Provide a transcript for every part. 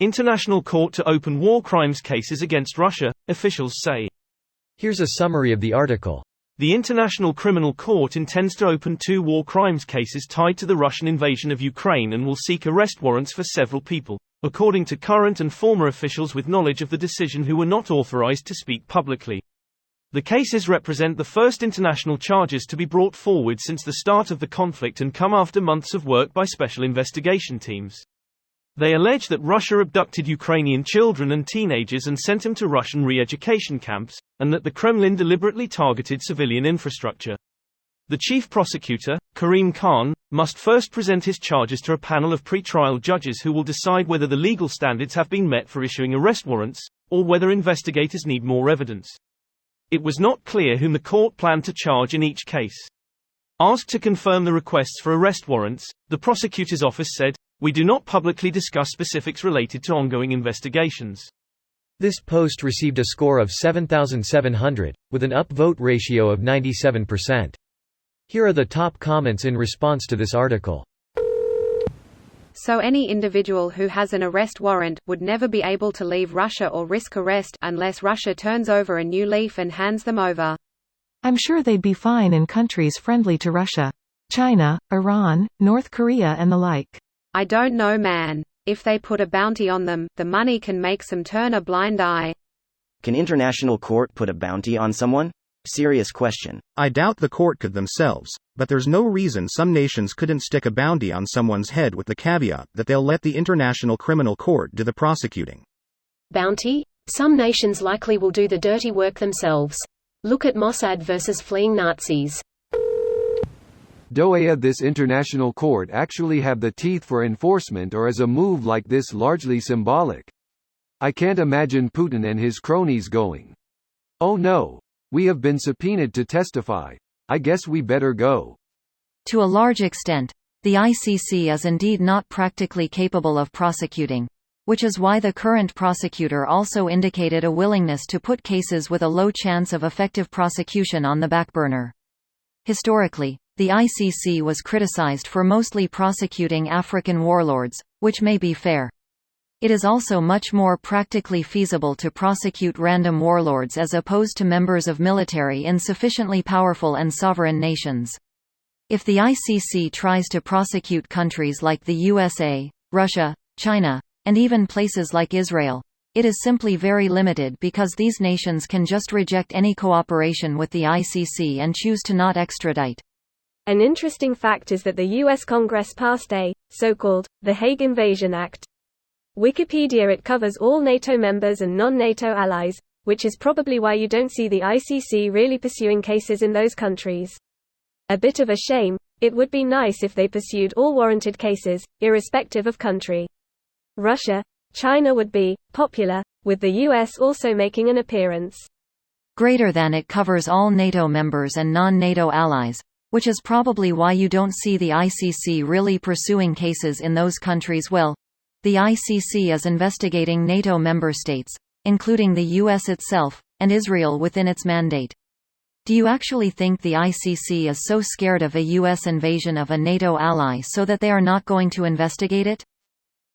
International Court to open war crimes cases against Russia, officials say. Here's a summary of the article. The International Criminal Court intends to open 2 war crimes cases tied to the Russian invasion of Ukraine and will seek arrest warrants for several people, according to current and former officials with knowledge of the decision who were not authorized to speak publicly. The cases represent the first international charges to be brought forward since the start of the conflict and come after months of work by special investigation teams. They allege that Russia abducted Ukrainian children and teenagers and sent them to Russian re-education camps, and that the Kremlin deliberately targeted civilian infrastructure. The chief prosecutor, Karim Khan, must first present his charges to a panel of pre-trial judges who will decide whether the legal standards have been met for issuing arrest warrants, or whether investigators need more evidence. It was not clear whom the court planned to charge in each case. Asked to confirm the requests for arrest warrants, the prosecutor's office said, "We do not publicly discuss specifics related to ongoing investigations." This post received a score of 7,700, with an upvote ratio of 97%. Here are the top comments in response to this article. So any individual who has an arrest warrant would never be able to leave Russia or risk arrest unless Russia turns over a new leaf and hands them over. I'm sure they'd be fine in countries friendly to Russia. China, Iran, North Korea and the like. I don't know, man. If they put a bounty on them, the money can make some turn a blind eye. Can international court put a bounty on someone? Serious question. I doubt the court could themselves, but there's no reason some nations couldn't stick a bounty on someone's head with the caveat that they'll let the International Criminal Court do the prosecuting. Bounty? Some nations likely will do the dirty work themselves. Look at Mossad versus fleeing Nazis. Does this international court actually have the teeth for enforcement, or is a move like this largely symbolic? I can't imagine Putin and his cronies going, "Oh no, we have been subpoenaed to testify. I guess we better go." To a large extent, the ICC is indeed not practically capable of prosecuting, which is why the current prosecutor also indicated a willingness to put cases with a low chance of effective prosecution on the back burner. Historically, the ICC was criticized for mostly prosecuting African warlords, which may be fair. It is also much more practically feasible to prosecute random warlords as opposed to members of military in sufficiently powerful and sovereign nations. If the ICC tries to prosecute countries like the USA, Russia, China, and even places like Israel, it is simply very limited because these nations can just reject any cooperation with the ICC and choose to not extradite. An interesting fact is that the U.S. Congress passed a, so-called, The Hague Invasion Act. Wikipedia it covers all NATO members and non-NATO allies, which is probably why you don't see the ICC really pursuing cases in those countries. A bit of a shame. It would be nice if they pursued all warranted cases, irrespective of country. Russia, China would be popular, with the US also making an appearance. Greater than it covers all NATO members and non-NATO allies, which is probably why you don't see the ICC really pursuing cases in those countries. Well, the ICC is investigating NATO member states, including the US itself, and Israel within its mandate. Do you actually think the ICC is so scared of a US invasion of a NATO ally so that they are not going to investigate it?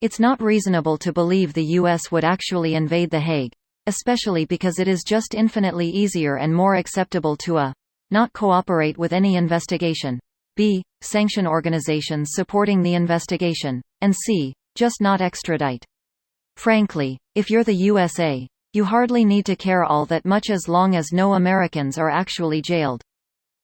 It's not reasonable to believe the US would actually invade The Hague, especially because it is just infinitely easier and more acceptable to a. Not cooperate with any investigation, b. sanction organizations supporting the investigation, and c. just not extradite. Frankly, if you're the USA, you hardly need to care all that much as long as no Americans are actually jailed.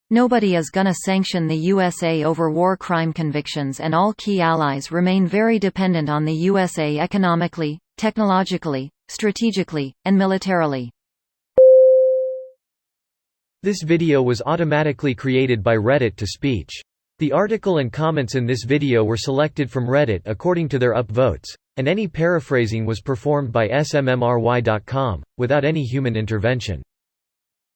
Nobody is gonna sanction the USA over war crime convictions, and all key allies remain very dependent on the USA economically, technologically, strategically, and militarily. This video was automatically created by Reddit to speech. The article and comments in this video were selected from Reddit according to their upvotes, and any paraphrasing was performed by smmry.com, without any human intervention.